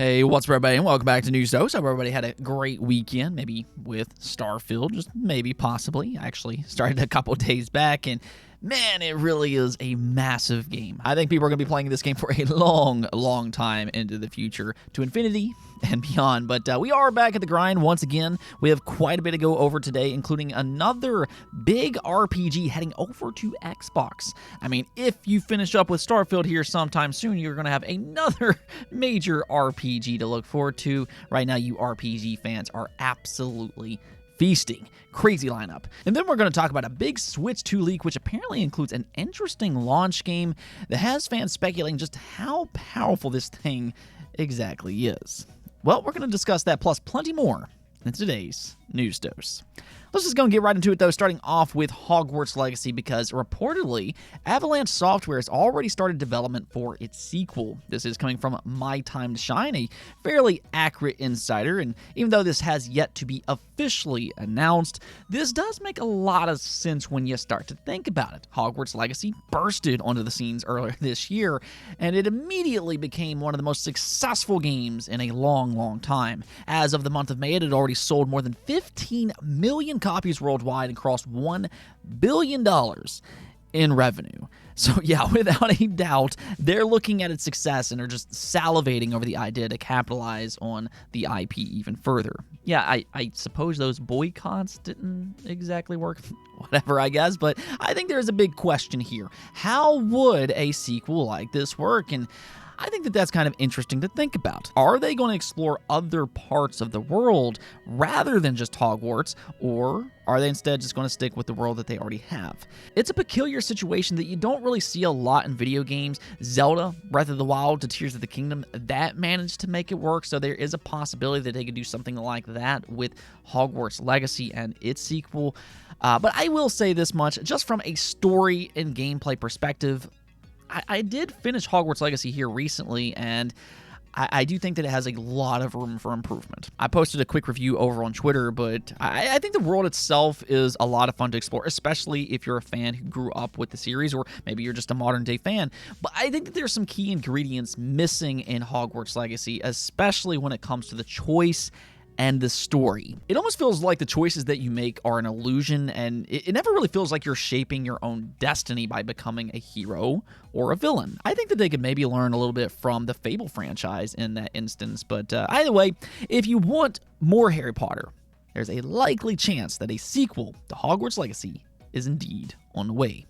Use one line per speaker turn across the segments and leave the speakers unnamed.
Hey, what's up, everybody, and welcome back to News Dose. Hope everybody had a great weekend, maybe with Starfield, just maybe, possibly. I actually started a couple days back, and man, it really is a massive game. I think people are going to be playing this game for a long time into the future, to infinity and beyond. But we are back at the grind once again. We have quite a bit to go over today, including another big RPG heading over to Xbox. I mean, if you finish up with Starfield here sometime soon, you're going to have another major RPG to look forward to. Right now, you RPG fans are absolutely feasting. Crazy lineup. And then we're going to talk about a big Switch 2 leak, which apparently includes an interesting launch game that has fans speculating just how powerful this thing exactly is. Well, we're going to discuss that plus plenty more in today's News Dose. Let's just go and get right into it, though, starting off with Hogwarts Legacy, because reportedly, Avalanche Software has already started development for its sequel. This is coming from My Time to Shine, a fairly accurate insider, and even though this has yet to be officially announced, this does make a lot of sense when you start to think about it. Hogwarts Legacy bursted onto the scenes earlier this year, and it immediately became one of the most successful games in a long time. As of the month of May, it had already sold more than 15 million copies worldwide and crossed $1 billion in revenue. So yeah, without a doubt, they're looking at its success and are just salivating over the idea to capitalize on the IP even further. Yeah, I suppose those boycotts didn't exactly work, whatever, I guess, but I think there's a big question here. How would a sequel like this work? And I think that that's kind of interesting to think about. Are they going to explore other parts of the world rather than just Hogwarts, or are they instead just going to stick with the world that they already have? It's a peculiar situation that you don't really see a lot in video games. Zelda, Breath of the Wild to Tears of the Kingdom, that managed to make it work, so there is a possibility that they could do something like that with Hogwarts Legacy and its sequel. But I will say this much, just from a story and gameplay perspective, I did finish Hogwarts Legacy here recently, and I do think that it has a lot of room for improvement. I posted a quick review over on Twitter, but I think the world itself is a lot of fun to explore, especially if you're a fan who grew up with the series, or maybe you're just a modern-day fan. But I think that there's some key ingredients missing in Hogwarts Legacy, especially when it comes to the choice and the story. It almost feels like the choices that you make are an illusion, and it never really feels like you're shaping your own destiny by becoming a hero or a villain. I think that they could maybe learn a little bit from the Fable franchise in that instance, but either way, if you want more Harry Potter, there's a likely chance that a sequel to Hogwarts Legacy is indeed on the way.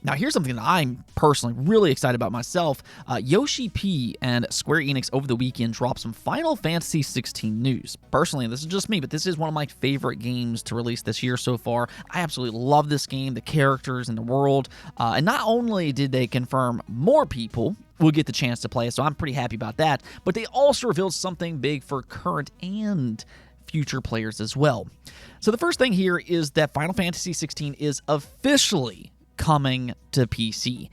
Now, here's something that I'm personally really excited about myself. Yoshi P and Square Enix over the weekend dropped some Final Fantasy 16 news. Personally, and this is just me, but this is one of my favorite games to release this year so far. I absolutely love this game, the characters, and the world. And not only did they confirm more people will get the chance to play it, so I'm pretty happy about that, but they also revealed something big for current and future players as well. So the first thing here is that Final Fantasy 16 is officially coming to PC.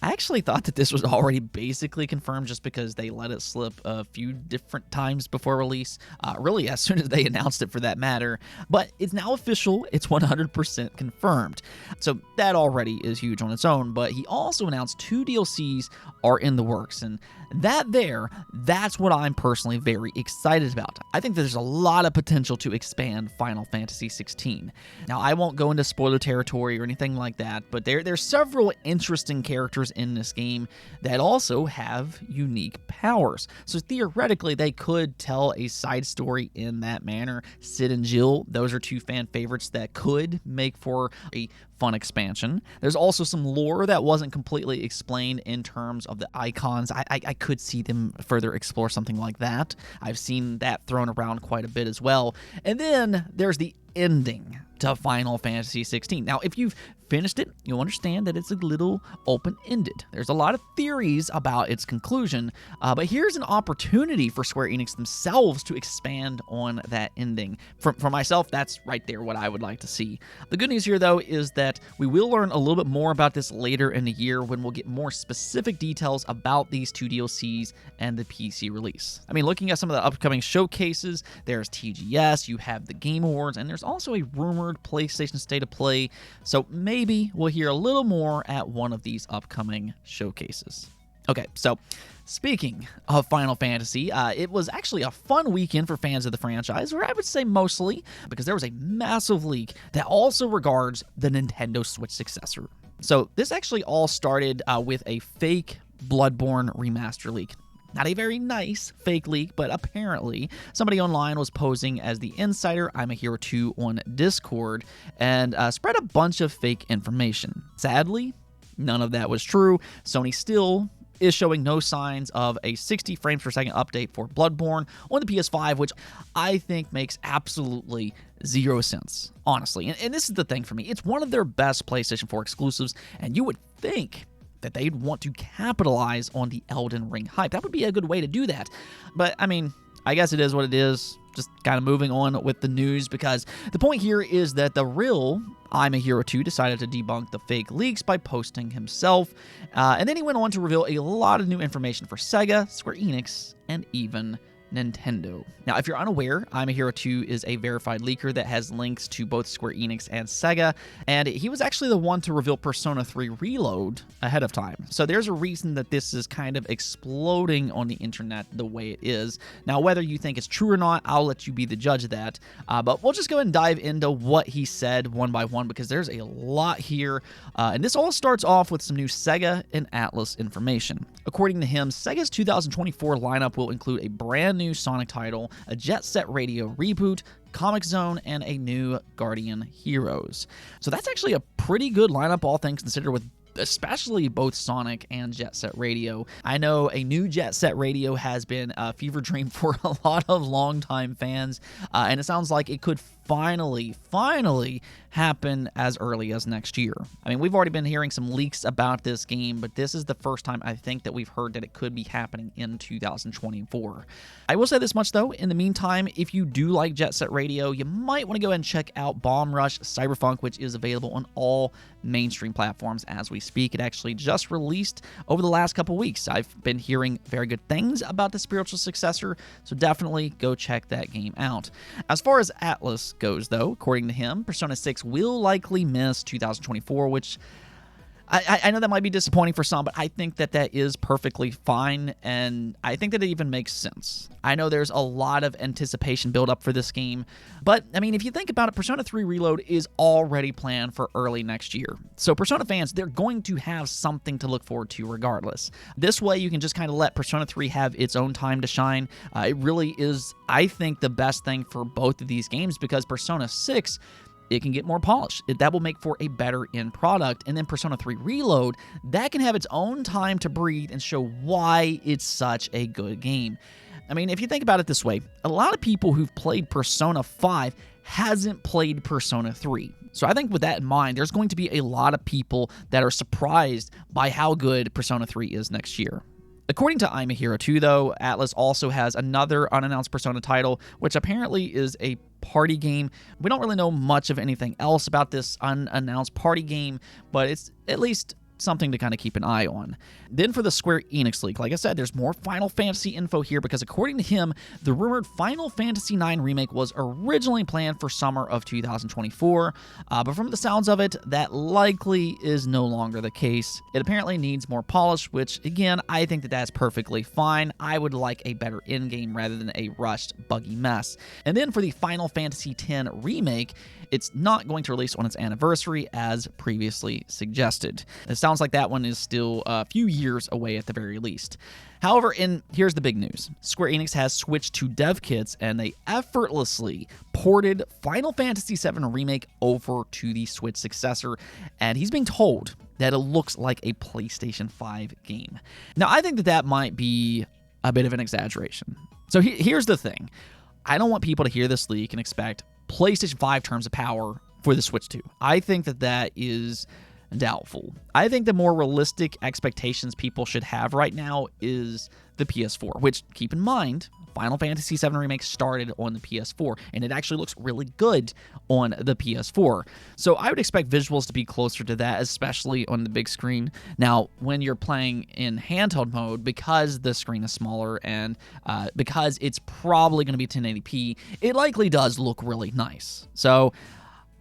I actually thought that this was already basically confirmed just because they let it slip a few different times before release, really as soon as they announced it for that matter, but it's now official, it's 100% confirmed. So that already is huge on its own, but he also announced 2 DLCs are in the works, and that's what I'm personally very excited about. I think there's a lot of potential to expand Final Fantasy 16. Now, I won't go into spoiler territory or anything like that, but there's several interesting characters in this game that also have unique powers. So theoretically, they could tell a side story in that manner. Sid and Jill, those are 2 fan favorites that could make for a fun expansion. There's also some lore that wasn't completely explained in terms of the icons. I could see them further explore something like that. I've seen that thrown around quite a bit as well. And then there's the ending to Final Fantasy 16. Now, if you've finished it, you'll understand that it's a little open-ended. There's a lot of theories about its conclusion, but here's an opportunity for Square Enix themselves to expand on that ending. For myself, that's right there what I would like to see. The good news here, though, is that we will learn a little bit more about this later in the year when we'll get more specific details about these 2 DLCs and the PC release. I mean, looking at some of the upcoming showcases, there's TGS, you have the Game Awards, and there's also a rumored PlayStation State of Play, so maybe we'll hear a little more at one of these upcoming showcases. Okay, so speaking of Final Fantasy, it was actually a fun weekend for fans of the franchise, or I would say mostly, because there was a massive leak that also regards the Nintendo Switch successor. So this actually all started with a fake Bloodborne remaster leak. Not a very nice fake leak, but apparently somebody online was posing as the insider I'm a Hero 2 on Discord and spread a bunch of fake information. Sadly, none of that was true. Sony still is showing no signs of a 60 frames per second update for Bloodborne on the PS5, which I think makes absolutely zero sense, honestly. And this is the thing for me. It's one of their best PlayStation 4 exclusives, and you would think that they'd want to capitalize on the Elden Ring hype. That would be a good way to do that. But, I mean, I guess it is what it is. Just kind of moving on with the news, because the point here is that the real I'm a Hero 2 decided to debunk the fake leaks by posting himself. And then he went on to reveal a lot of new information for Sega, Square Enix, and even Nintendo. Now, if you're unaware, I'm a Hero 2 is a verified leaker that has links to both Square Enix and Sega, and he was actually the one to reveal Persona 3 Reload ahead of time. So there's a reason that this is kind of exploding on the internet the way it is. Now, whether you think it's true or not, I'll let you be the judge of that, but we'll just go ahead and dive into what he said one by one, because there's a lot here, and this all starts off with some new Sega and Atlus information. According to him, Sega's 2024 lineup will include a brand new Sonic title, a Jet Set Radio reboot, Comic Zone, and a new Guardian Heroes. So that's actually a pretty good lineup, all things considered, with especially both Sonic and Jet Set Radio. I know a new Jet Set Radio has been a fever dream for a lot of longtime fans, and it sounds like it could finally happen as early as next year. I mean, we've already been hearing some leaks about this game, but this is the first time I think that we've heard that it could be happening in 2024. I will say this much though, in the meantime, if you do like Jet Set Radio, you might want to go ahead and check out Bomb Rush Cyberpunk, which is available on all mainstream platforms as we speak. It actually just released over the last couple weeks. I've been hearing very good things about the spiritual successor, so definitely go check that game out. As far as Atlus goes though, according to him, Persona 6 will likely miss 2024, which I know that might be disappointing for some, but I think that that is perfectly fine, and I think that it even makes sense. I know there's a lot of anticipation built up for this game, but, I mean, if you think about it, Persona 3 Reload is already planned for early next year. So Persona fans, they're going to have something to look forward to regardless. This way, you can just kind of let Persona 3 have its own time to shine. It really is, I think, the best thing for both of these games, because Persona 6, it can get more polished. That will make for a better end product. And then Persona 3 Reload, that can have its own time to breathe and show why it's such a good game. I mean, if you think about it this way, a lot of people who've played Persona 5 hasn't played Persona 3. So I think with that in mind, there's going to be a lot of people that are surprised by how good Persona 3 is next year. According to I'm a Hero 2, though, Atlus also has another unannounced Persona title, which apparently is a party game. We don't really know much of anything else about this unannounced party game, but it's at least something to kind of keep an eye on. Then for the Square Enix leak, like I said, there's more Final Fantasy info here, because according to him, the rumored Final Fantasy IX remake was originally planned for summer of 2024, but from the sounds of it, that likely is no longer the case. It apparently needs more polish, which, again, I think that that's perfectly fine. I would like a better endgame rather than a rushed, buggy mess. And then for the Final Fantasy X remake, it's not going to release on its anniversary as previously suggested. It sounds like that one is still a few years away at the very least. However, and here's the big news. Square Enix has switched to dev kits, and they effortlessly ported Final Fantasy VII Remake over to the Switch successor, and he's being told that it looks like a PlayStation 5 game. Now, I think that that might be a bit of an exaggeration. So here's the thing. I don't want people to hear this leak and expect PlayStation 5 terms of power for the Switch 2. I think that that is doubtful. I think the more realistic expectations people should have right now is the PS4, which, keep in mind, Final Fantasy VII Remake started on the PS4, and it actually looks really good on the PS4. So I would expect visuals to be closer to that, especially on the big screen. Now, when you're playing in handheld mode, because the screen is smaller and because it's probably going to be 1080p, it likely does look really nice. So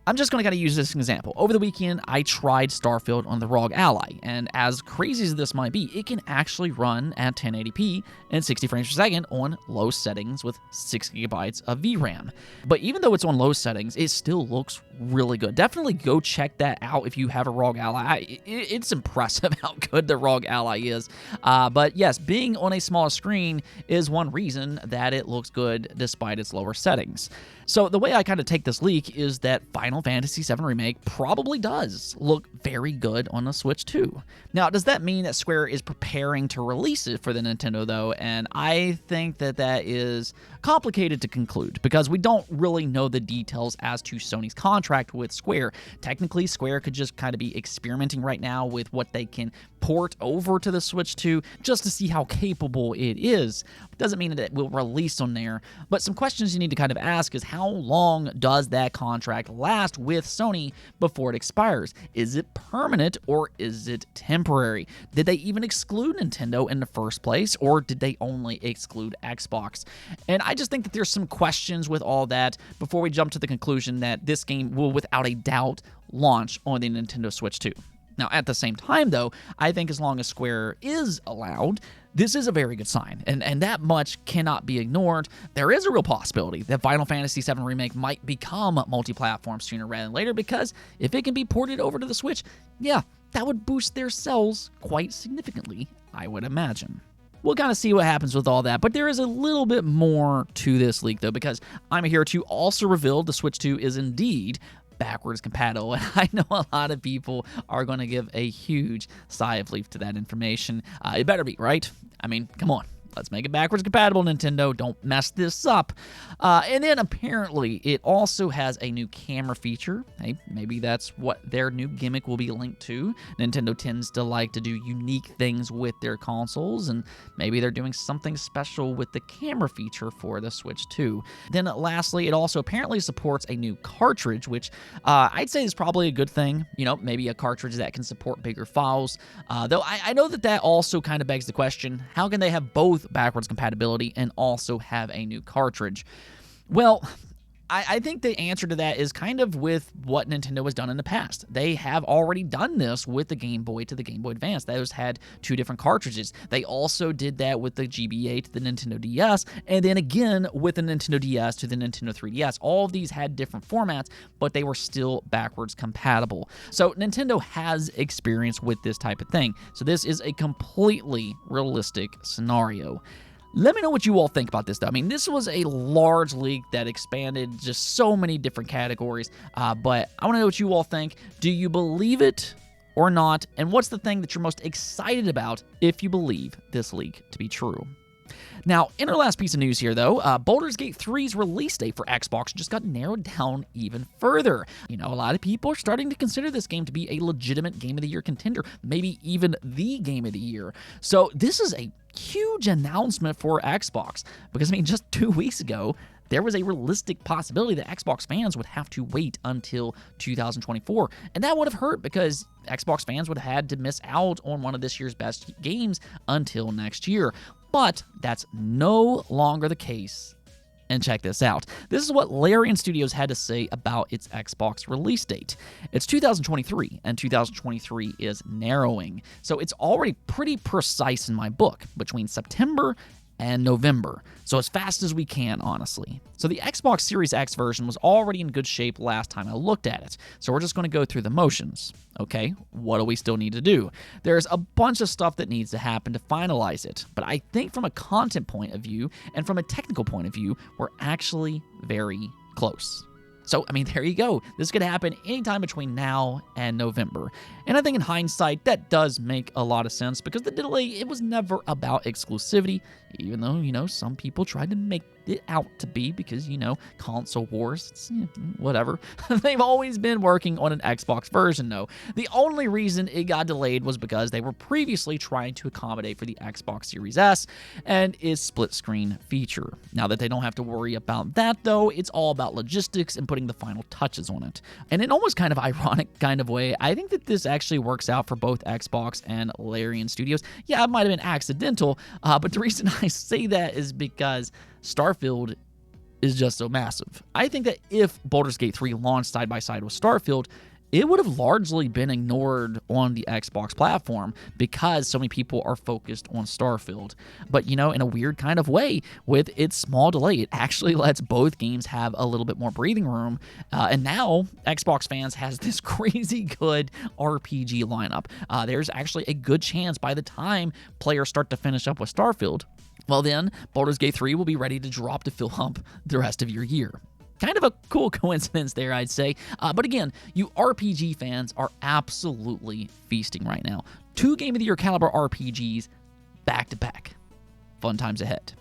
I'm just going to kind of use this as an example. Over the weekend, I tried Starfield on the ROG Ally, and as crazy as this might be, it can actually run at 1080p and 60 frames per second on low settings with 6 gigabytes of VRAM. But even though it's on low settings, it still looks really good. Definitely go check that out if you have a ROG Ally. It's impressive how good the ROG Ally is. But yes, being on a smaller screen is one reason that it looks good despite its lower settings. So the way I kind of take this leak is that Final Fantasy VII Remake probably does look very good on the Switch 2. Now, does that mean that Square is preparing to release it for the Nintendo, though? And I think that that is complicated to conclude because we don't really know the details as to Sony's contract with Square. Technically, Square could just kind of be experimenting right now with what they can port over to the Switch 2 just to see how capable it is. Doesn't mean that it will release on there, but some questions you need to kind of ask is how long does that contract last with Sony before it expires? Is it permanent or is it temporary? Did they even exclude Nintendo in the first place, or did they only exclude Xbox? And I just think that there's some questions with all that before we jump to the conclusion that this game will without a doubt launch on the Nintendo Switch 2. Now, at the same time, though, I think as long as Square is allowed, this is a very good sign, and that much cannot be ignored. There is a real possibility that Final Fantasy VII Remake might become multi-platform sooner rather than later, because if it can be ported over to the Switch, yeah, that would boost their sales quite significantly, I would imagine. We'll kind of see what happens with all that, but there is a little bit more to this leak, though, because I'm here to also reveal the Switch 2 is indeed backwards compatible, and I know a lot of people are going to give a huge sigh of relief to that information. It better be, right? I mean, come on. Let's make it backwards compatible, Nintendo. Don't mess this up. And then apparently it also has a new camera feature. Hey, maybe that's what their new gimmick will be linked to. Nintendo tends to like to do unique things with their consoles, and maybe they're doing something special with the camera feature for the Switch 2. Then lastly, it also apparently supports a new cartridge, which I'd say is probably a good thing. You know, maybe a cartridge that can support bigger files. Though I know that also kind of begs the question, how can they have both backwards compatibility and also have a new cartridge? Well, I think the answer to that is kind of with what Nintendo has done in the past. They have already done this with the Game Boy to the Game Boy Advance. Those had two different cartridges. They also did that with the GBA to the Nintendo DS, and then again with the Nintendo DS to the Nintendo 3DS. All of these had different formats, but they were still backwards compatible. So Nintendo has experience with this type of thing. So this is a completely realistic scenario. Let me know what you all think about this, though. I mean, this was a large leak that expanded just so many different categories, but I want to know what you all think. Do you believe it or not? And what's the thing that you're most excited about if you believe this leak to be true? Now, in our last piece of news here, though, Baldur's Gate 3's release date for Xbox just got narrowed down even further. You know, a lot of people are starting to consider this game to be a legitimate Game of the Year contender, maybe even the Game of the Year. So this is a huge announcement for Xbox, because, I mean, just 2 weeks ago, there was a realistic possibility that Xbox fans would have to wait until 2024. And that would have hurt because Xbox fans would have had to miss out on one of this year's best games until next year. But that's no longer the case. And check this out. This is what Larian Studios had to say about its Xbox release date. It's 2023, and 2023 is narrowing. So it's already pretty precise in my book, between September and November. So as fast as we can, honestly. So the Xbox Series X version was already in good shape last time I looked at it. So we're just going to go through the motions. Okay, what do we still need to do? There's a bunch of stuff that needs to happen to finalize it. But I think from a content point of view and from a technical point of view, we're actually very close. So, I mean, there you go. This could happen anytime between now and November. And I think in hindsight, that does make a lot of sense, because the delay, it was never about exclusivity, even though, you know, some people tried to make it out to be, because, you know, console wars, it's, whatever. They've always been working on an Xbox version, though. The only reason it got delayed was because they were previously trying to accommodate for the Xbox Series S and its split screen feature. Now that they don't have to worry about that, though, it's all about logistics and putting the final touches on it. And in almost kind of ironic kind of way, I think that this actually works out for both Xbox and Larian Studios. Yeah, it might have been accidental, but the reason I say that is because Starfield is just so massive. I think that if Baldur's Gate 3 launched side by side with Starfield, it would have largely been ignored on the Xbox platform because so many people are focused on Starfield. But, in a weird kind of way, with its small delay, it actually lets both games have a little bit more breathing room. And now, Xbox fans has this crazy good RPG lineup. There's actually a good chance by the time players start to finish up with Starfield, well then, Baldur's Gate 3 will be ready to drop to fill up the rest of your year. Kind of a cool coincidence there, I'd say. But again, you RPG fans are absolutely feasting right now. 2 Game of the Year caliber RPGs back to back. Fun times ahead.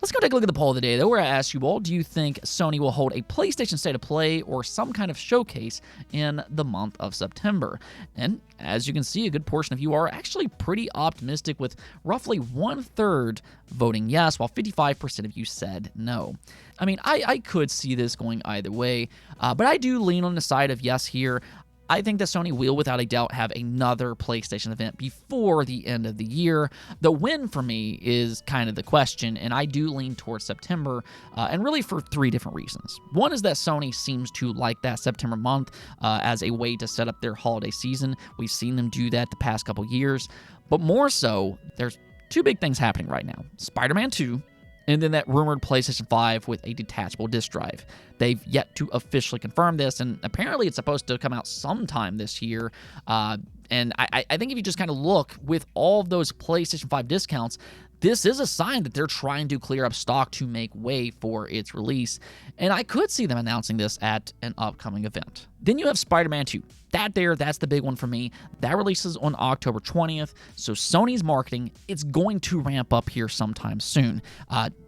Let's go take a look at the poll of the day, though, where I asked you all, do you think Sony will hold a PlayStation State of Play or some kind of showcase in the month of September? And as you can see, a good portion of you are actually pretty optimistic, with roughly 1/3 voting yes, while 55% of you said no. I mean, I could see this going either way, but I do lean on the side of yes here. I think that Sony will, without a doubt, have another PlayStation event before the end of the year. The when for me is kind of the question, and I do lean towards September, and really for 3 different reasons. One is that Sony seems to like that September month as a way to set up their holiday season. We've seen them do that the past couple years, but more so, there's 2 big things happening right now. Spider-Man 2, and then that rumored PlayStation 5 with a detachable disk drive. They've yet to officially confirm this, and apparently it's supposed to come out sometime this year. And I think if you just kind of look, with all of those PlayStation 5 discounts, this is a sign that they're trying to clear up stock to make way for its release. And I could see them announcing this at an upcoming event. Then you have Spider-Man 2. That's the big one for me. That releases on October 20th. So Sony's marketing, it's going to ramp up here sometime soon.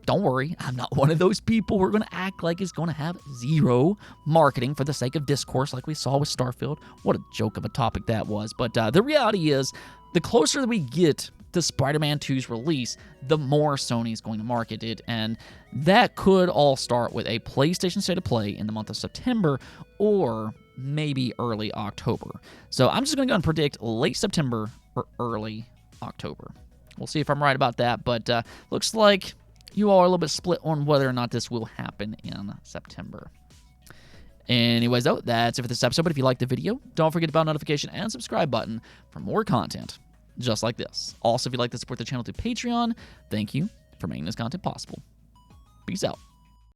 Don't worry, I'm not one of those people who are going to act like it's going to have zero marketing for the sake of discourse like we saw with Starfield. What a joke of a topic that was. But the reality is, the closer that we get to Spider-Man 2's release, the more Sony's going to market it, and that could all start with a PlayStation State of Play in the month of September, or maybe early October. So I'm just going to go and predict late September or early October. We'll see if I'm right about that, but looks like you all are a little bit split on whether or not this will happen in September. Anyways, though, that's it for this episode. But if you liked the video, don't forget the bell notification and subscribe button for more content just like this. Also, if you'd like to support the channel through Patreon, thank you for making this content possible. Peace out.